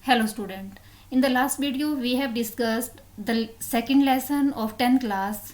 Hello student. In the last video we have discussed the second lesson of 10th class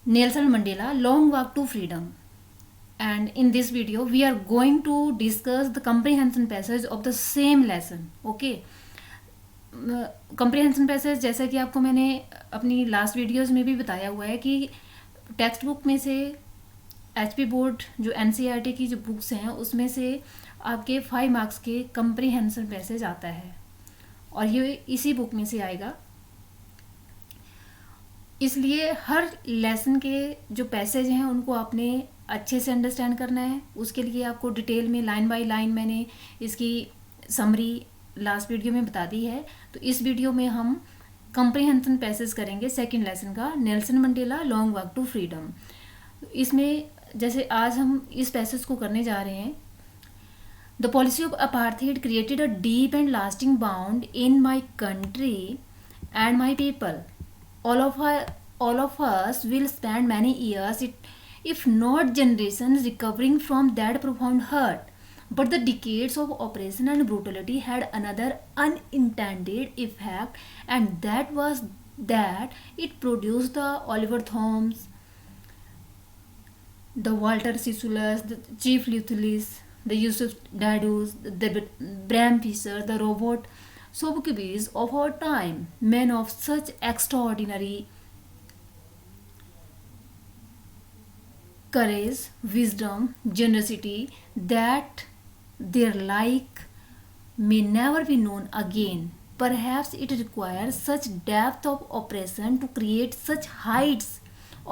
Nelson Mandela Long Walk to Freedom. And in this video we are going to discuss the comprehension passage of the same lesson. Okay. comprehension passage जैसा कि आपको मैंने अपनी last videos में भी बताया हुआ है कि टेक्स्ट बुक में से HP बोर्ड जो NCERT की जो बुक्स हैं उसमें से आपके 5 मार्क्स के कंप्रीहेंशन पैसेज आता है और ये इसी बुक में से आएगा। इसलिए हर लेसन के जो पैसेज हैं उनको आपने अच्छे से अंडरस्टैंड करना है। उसके लिए आपको डिटेल में लाइन बाय लाइन मैंने इसकी समरी लास्ट वीडियो में बता दी है। तो इस वीडियो में हम कंप्रीहेंशन पैसेज करेंगे सेकंड लेसन का, Nelson Mandela long walk to freedom. इसमें जैसे आज हम इस पैसेज को करने जा रहे हैं। The policy of apartheid created a deep and lasting bound in my country and my people. all of us will spend many years, if not generations, recovering from that profound hurt. But the decades of oppression and brutality had another unintended effect, and that was that it produced the Oliver Thombs, the Walter Sissulus, the Chief Luthlis, the Yusuf Dadus, the Bram Fischer, the Robert Sobeckis of our time, men of such extraordinary courage, wisdom, generosity that their like may never be known again. Perhaps it requires such depth of oppression to create such heights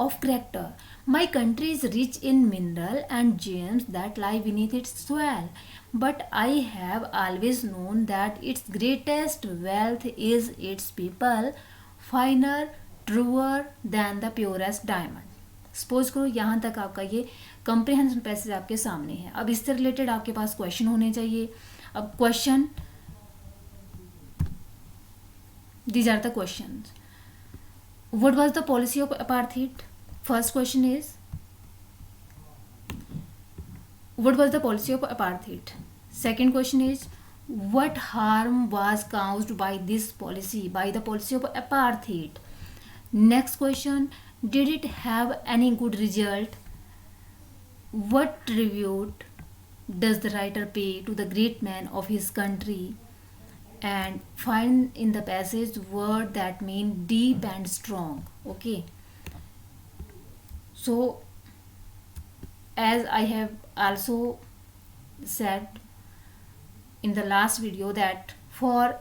of character. My country is rich in mineral and gems that lie beneath its soil, but I have always known that its greatest wealth is its people, finer, truer than the purest diamond. Suppose करो यहाँ तक आपका ये comprehension passage आपके सामने है। अब इससे रिलेटेड आपके पास क्वेश्चन होने चाहिए। अब question, these are the questions. What was the policy of apartheid? First question is, what was the policy of apartheid? Second question is, what harm was caused by this policy, by the policy of apartheid? Next question, did it have any good result? What tribute does the writer pay to the great man of his country? And find in the passage word that mean deep and strong. Okay, so as I have also said in the last video that for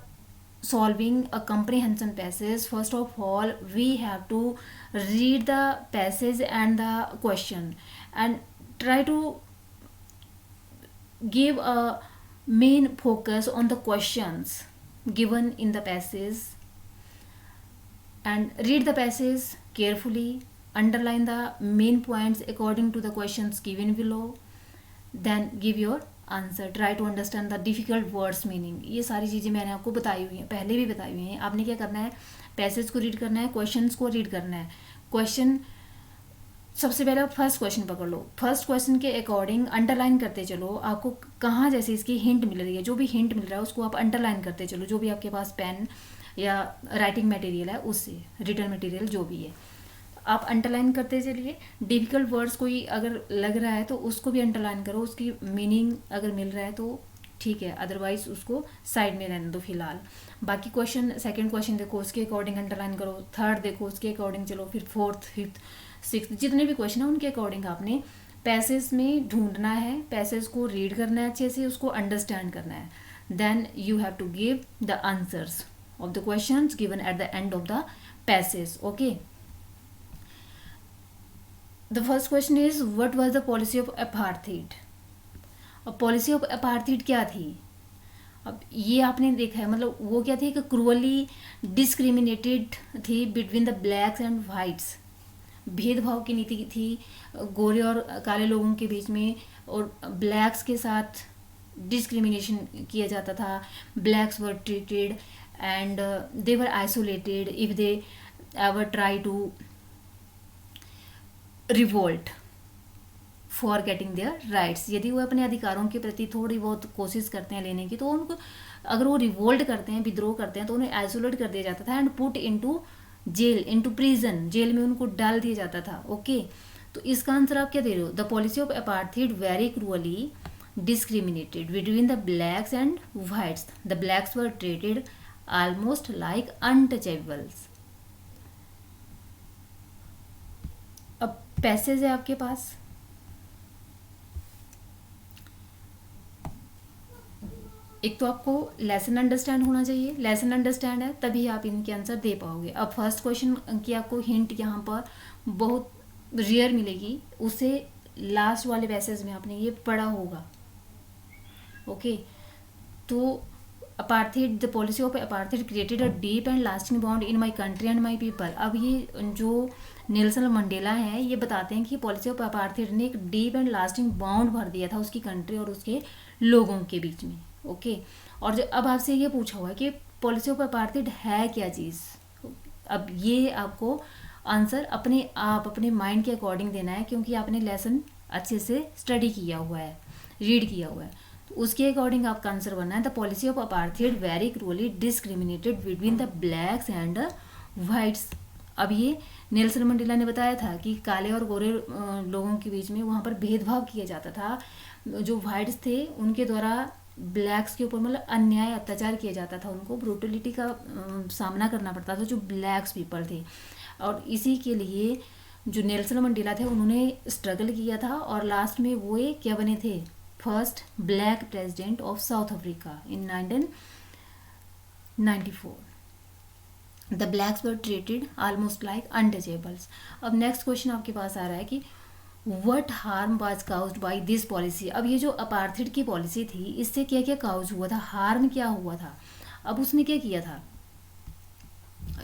solving a comprehension passage, first of all we have to read the passage and the question and try to give a main focus on the questions given in the passage and read the passage carefully, underline the main points according to the questions given below, then give your answer, try to understand the difficult words meaning. ये सारी चीज़ें मैंने आपको बताई हुई हैं, पहले भी बताई हुई हैं। आपने क्या करना है, पैसेज को रीड करना है, क्वेश्चंस को रीड करना है। क्वेश्चन सबसे पहले आप फर्स्ट क्वेश्चन पकड़ लो, फर्स्ट क्वेश्चन के अकॉर्डिंग अंडरलाइन करते चलो। आपको कहाँ जैसे इसकी हिंट मिल रही है, जो भी हिंट मिल रहा है उसको आप अंडरलाइन करते चलो, जो भी आपके पास पेन या राइटिंग मटेरियल है उससे, रिटन मटेरियल जो भी है आप अंडरलाइन करते चलिए। डिफ़िकल्ट वर्ड्स कोई अगर लग रहा है तो उसको भी अंडरलाइन करो, उसकी मीनिंग अगर मिल रहा है तो ठीक है, अदरवाइज उसको साइड में रहने दो फिलहाल। बाकी क्वेश्चन, सेकंड क्वेश्चन देखो उसके अकॉर्डिंग अंडरलाइन करो, थर्ड देखो उसके अकॉर्डिंग चलो, फिर फोर्थ, फिफ्थ, सिक्स्थ, जितने भी क्वेश्चन हैं उनके अकॉर्डिंग आपने पैसेज में ढूंढना है, पैसेज को रीड करना है अच्छे से, उसको अंडरस्टैंड करना है। Then you have to give the answers of the question given at the end of the passage. Okay, The first question is, what was the policy of apartheid? अब policy of apartheid क्या थी? अब ये आपने देखा है, मतलब वो क्या थी कि क्रूअली डिस्क्रिमिनेटेड थी between the blacks and whites. भेदभाव की नीति थी गोरे और काले लोगों के बीच में, और ब्लैक्स के साथ डिस्क्रिमिनेशन किया जाता था। Blacks were treated and they were isolated if they ever try to revolt for getting their rights. यदि वो अपने अधिकारों के प्रति थोड़ी बहुत कोशिश करते हैं लेने की, तो उनको अगर वो रिवोल्ट करते हैं, विद्रोह करते हैं, तो उन्हें आइसोलेट कर दिया जाता था and put into jail, into prison, jail में उनको डाल दिया जाता था। ओके, तो इसका आंसर आप क्या दे रहे हो? The policy of apartheid very cruelly discriminated between the blacks and whites. The blacks were treated almost like untouchables. अब पैसेज है आपके पास, एक तो आपको लेसन अंडरस्टैंड होना चाहिए, लेसन अंडरस्टैंड है तभी आप इनके आंसर दे पाओगे। अब फर्स्ट क्वेश्चन की आपको हिंट यहाँ पर बहुत रेयर मिलेगी, उसे लास्ट वाले पैसेज में आपने ये पढ़ा होगा। ओके, तो apartheid, the policy of apartheid created a deep and lasting bond in my country and my people. अब ये जो नेल्सन मंडेला है ये बताते हैं कि पॉलिसी ऑफ अपार्थाइड ने एक डीप एंड लास्टिंग बॉन्ड भर दिया था उसकी कंट्री और उसके लोगों के बीच में। ओके, और जो अब आपसे ये पूछा हुआ है कि पॉलिसी ऑफ अपार्थाइड है क्या चीज़, अब ये आपको आंसर अपने आप अपने माइंड के अकॉर्डिंग देना है, क्योंकि आपने लेसन अच्छे से स्टडी किया हुआ है, रीड किया हुआ है, तो उसके अकॉर्डिंग आपका आंसर बनना है। The policy of apartheid very cruelly discriminated between the blacks and whites. अब ये नेल्सन मंडेला ने बताया था कि काले और गोरे लोगों के बीच में वहाँ पर भेदभाव किया जाता था, जो वाइट्स थे उनके द्वारा ब्लैक्स के ऊपर मतलब अन्याय अत्याचार किया जाता था, उनको ब्रूटलिटी का सामना करना पड़ता था जो ब्लैक्स पीपल थे। और इसी के लिए जो नेल्सन मंडेला थे उन्होंने स्ट्रगल किया था और लास्ट में वो क्या बने थे? First black president of south Africa in 1994। The blacks were treated almost like untouchables. अब नेक्स्ट क्वेश्चन आपके पास आ रहा है कि what harm was caused by this policy. अब ये जो अपार्थाइड की पॉलिसी थी इससे क्या क्या काउज हुआ था, हार्म क्या हुआ था, अब उसने क्या किया था,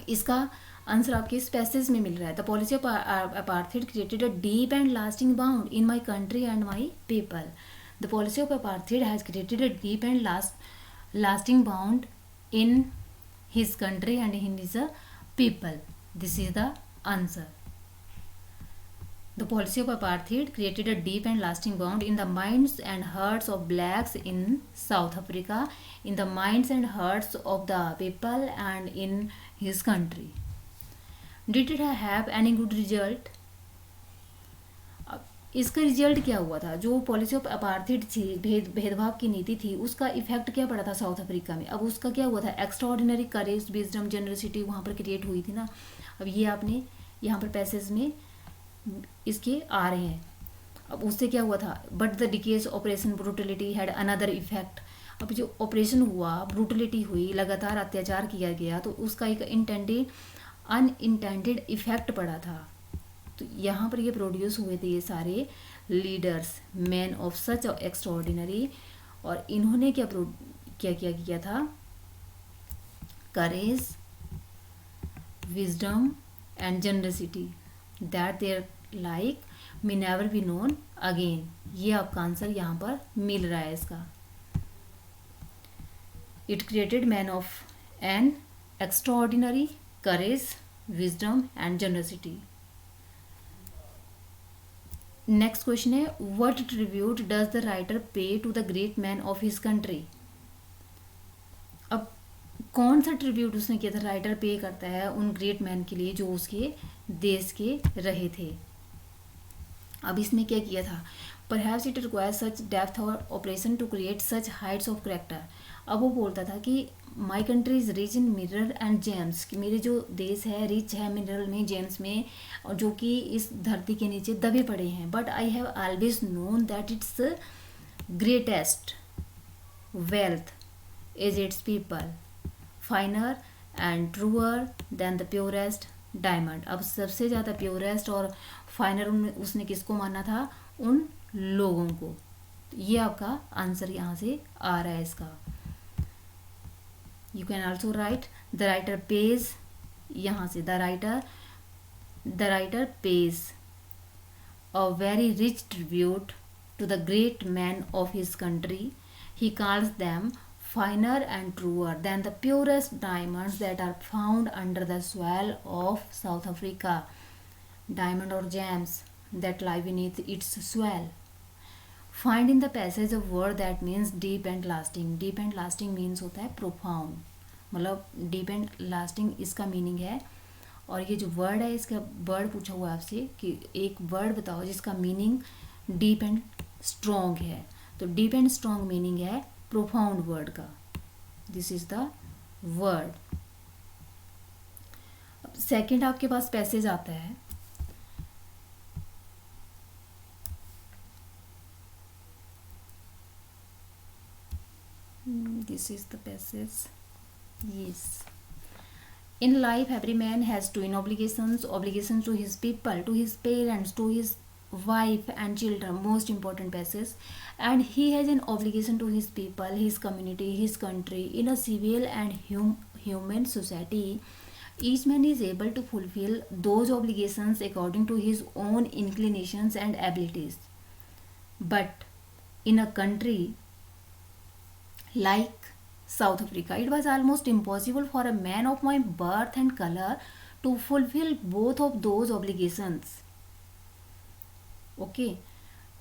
इसका आंसर आपके इस पैसेज में मिल रहा है। The policy of apartheid created a deep and lasting bound in my country and my people. The policy of apartheid has created a deep and lasting bound in his country and in his people. This is the answer. The policy of apartheid created a deep and lasting bond in the minds and hearts of blacks in South Africa, in the minds and hearts of the people and in his country. Did it have any good result? इसका result क्या हुआ था? जो policy of apartheid थी, भेदभाव की नीति थी, उसका इफेक्ट क्या पड़ा था साउथ अफ्रीका में? अब उसका क्या हुआ था? एक्स्ट्रा ऑर्डिनरी करेज, विजडम, जनरसिटी वहाँ पर क्रिएट हुई थी ना। अब ये आपने यहाँ पर पैसेज में इसके आ रहे हैं। अब उससे क्या हुआ था? But the decays operation brutality had another effect. अब जो ऑपरेशन हुआ, ब्रूटलिटी हुई, लगातार अत्याचार किया गया, तो उसका एक अनइंटेंडेड इफेक्ट पड़ा था। तो यहाँ पर ये प्रोड्यूस हुए थे ये सारे leaders, men of such extraordinary, और इन्होंने क्या था? Courage, wisdom and generosity that their like may never be known again. ये आपका आंसर यहाँ पर मिल रहा है इसका। It created men of an extraordinary courage, wisdom and generosity. Next question है what tribute does the writer pay to the great man of his country. अब कौन सा ट्रिब्यूट उसने किया था? राइटर पे करता है उन ग्रेट मैन के लिए जो उसके देश के रहे थे। अब इसने क्या किया था? Perhaps it requires such depth और oppression to create such heights of character. अब वो बोलता था कि my country is rich in mineral and gems, कि मेरे जो देश है रिच है मिनरल में, जेम्स में, और जो कि इस धरती के नीचे दबे पड़े हैं। But I have always known that its greatest wealth is its people, finer and truer than the purest diamond. अब सबसे ज़्यादा प्योरेस्ट और फाइनर उसने किसको माना था? उन लोगों को। ये आपका आंसर यहाँ से आ रहा है इसका। You can also write the writer pays, यहाँ से the writer pays a very rich tribute to the great men of his country. He calls them finer and truer than the purest diamonds that are found under the soil of South Africa. Diamond और gems that lie beneath its swell. Find in the passage a word that means deep and lasting. Deep and lasting means होता है profound, मतलब deep and lasting इसका meaning है. और ये जो word है, इसका वर्ड पूछा हुआ आपसे कि एक वर्ड बताओ जिसका मीनिंग डीप एंड स्ट्रॉन्ग है. तो डीप एंड स्ट्रॉन्ग मीनिंग है प्रोफाउंड वर्ड का. This is the word. Second आपके पास पैसेज आता है. This is the passage. Yes. In life, every man has twin obligations: obligations to his people, to his parents, to his wife and children. Most important passage. And he has an obligation to his people, his community, his country. In a civil and human society, each man is able to fulfill those obligations according to his own inclinations and abilities. But in a country like South Africa, it was almost impossible for a man of my birth and color to fulfill both of those obligations. Okay.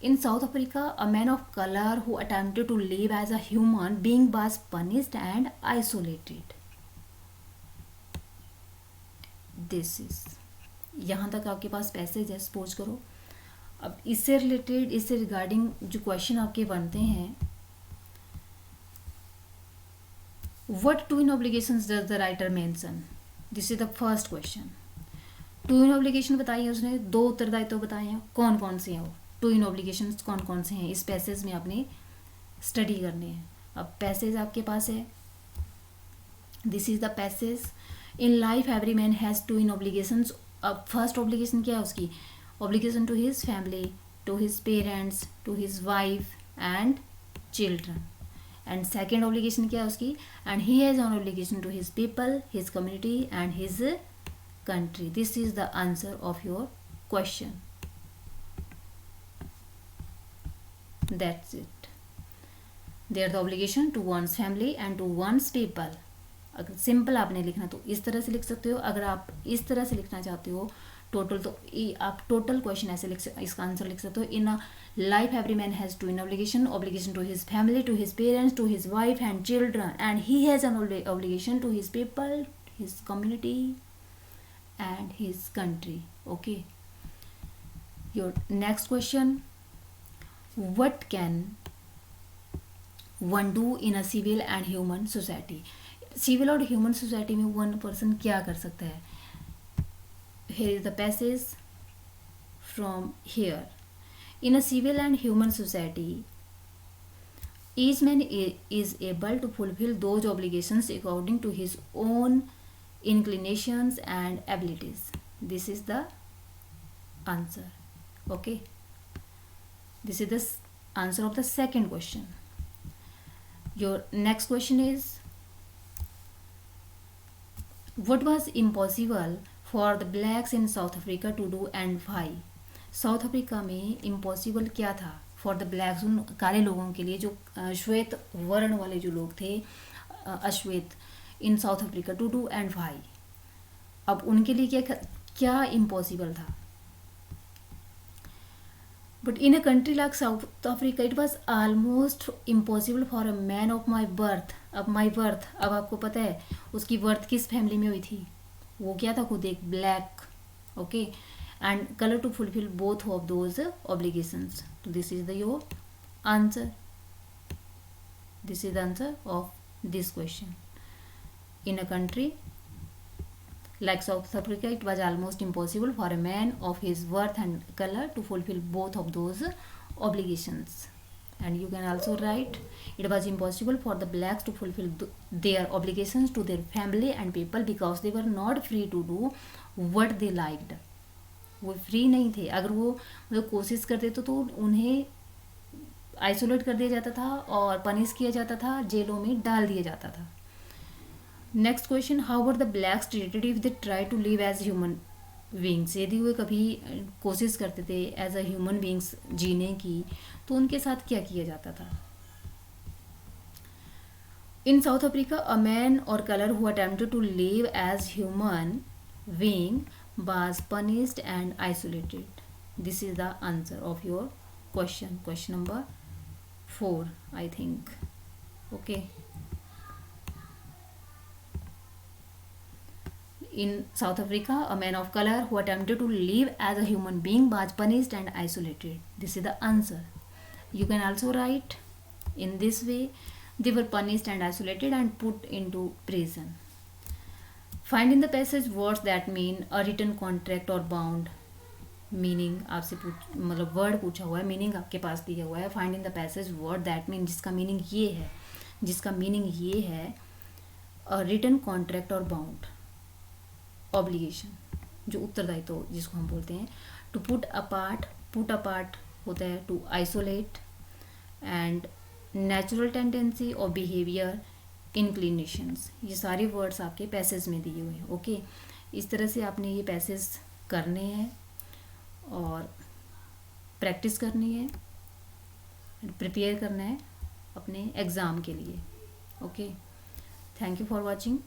In South Africa, a man of color who attempted to live as a human being was punished and isolated. This is. यहाँ तक आपके पास passage है. Suppose करो अब इससे related, इससे regarding जो question आपके बनते हैं. What twin obligations does the writer mention? This is the first question. Twin obligation बताई है उसने, दो उत्तरदायित्व बताए हैं. कौन कौन से हैं वो ट्विन obligations, कौन कौन से हैं इस पैसेज में आपने स्टडी करने हैं. अब पैसेज आपके पास है. This is the passage. In life every man has twin obligations. अब फर्स्ट ऑब्लिगेशन क्या है उसकी? Obligation to his family, to his parents, to his wife and children. And second obligation क्या है उसकी? And he has an obligation to his people, his community and his country. This is the answer of your question. That's it. They are the obligation to one's family and to one's people. अगर simple आपने लिखना तो इस तरह से लिख सकते हो. अगर आप इस तरह से लिखना चाहते हो टोटल, तो आप टोटल क्वेश्चन ऐसे इसका आंसर लिख सकते हो. In a life every man has twin obligation to his family, to his parents, to his wife and children, and he has an obligation to his people, his community and his country. Okay. Your next question: what can one do in a civil and human society? Civil और human society में one person क्या कर सकता है? Here is the passage from here. In a civil and human society, each man is able to fulfill those obligations according to his own inclinations and abilities. This is the answer. Okay. This is the answer of the second question. Your next question is, what was impossible for the blacks in South Africa to do and why? South Africa में impossible क्या था for the blacks, उन काले लोगों के लिए जो श्वेत वर्ण वाले जो लोग थे, अश्वेत, in South Africa, to do and why. अब उनके लिए क्या क्या इम्पॉसिबल था? But in a country like South Africa it was almost impossible for a man of my birth. अब माई बर्थ, अब आपको पता है उसकी बर्थ किस फैमिली में हुई थी? वो क्या था? खुद एक black. Okay. and color to fulfill both of those obligations. So this is your answer. This is the answer of this question. In a country like South Africa, it was almost impossible for a man of his worth and color to fulfill both of those obligations. And you can also write, it was impossible for the blacks to fulfill their obligations to their family and people because they were not free to do what they liked. वो free नहीं थे. अगर वो मतलब कोशिश करते तो उन्हें आइसोलेट कर दिया जाता था और पनिश किया जाता था, जेलों में डाल दिया जाता था. Next question: how were the blacks treated if they try to live as human beings? यदि वे कभी कोशिश करते थे एज अ ह्यूमन बींग्स जीने की, तो उनके साथ क्या किया जाता था? In South Africa, a man of colour who attempted to live as human being was punished and isolated. This is the answer of your question number 4 I think. Okay. In South Africa, a man of color who attempted to live as a human being was punished and isolated. This is the answer. You can also write in this way: they were punished and isolated and put into prison. Find in the passage words that mean a written contract or bound. Meaning आपसे मतलब word पूछा हुआ है, meaning आपके पास दिया हुआ है. Find in the passage word that mean, जिसका मीनिंग ये है अ रिटन कॉन्ट्रैक्ट और बाउंड. ऑब्लिगेशन जो उत्तरदायित्व तो जिसको हम बोलते हैं. टू पुट अपार्ट होता है to isolate. And natural tendency और बिहेवियर, इंक्लिनेशंस. ये सारे वर्ड्स आपके पैसेज में दिए हुए हैं. ओके. इस तरह से आपने ये पैसेज करने हैं और प्रैक्टिस करनी है, प्रिपेयर करना है अपने एग्ज़ाम के लिए. Okay. Thank you for watching.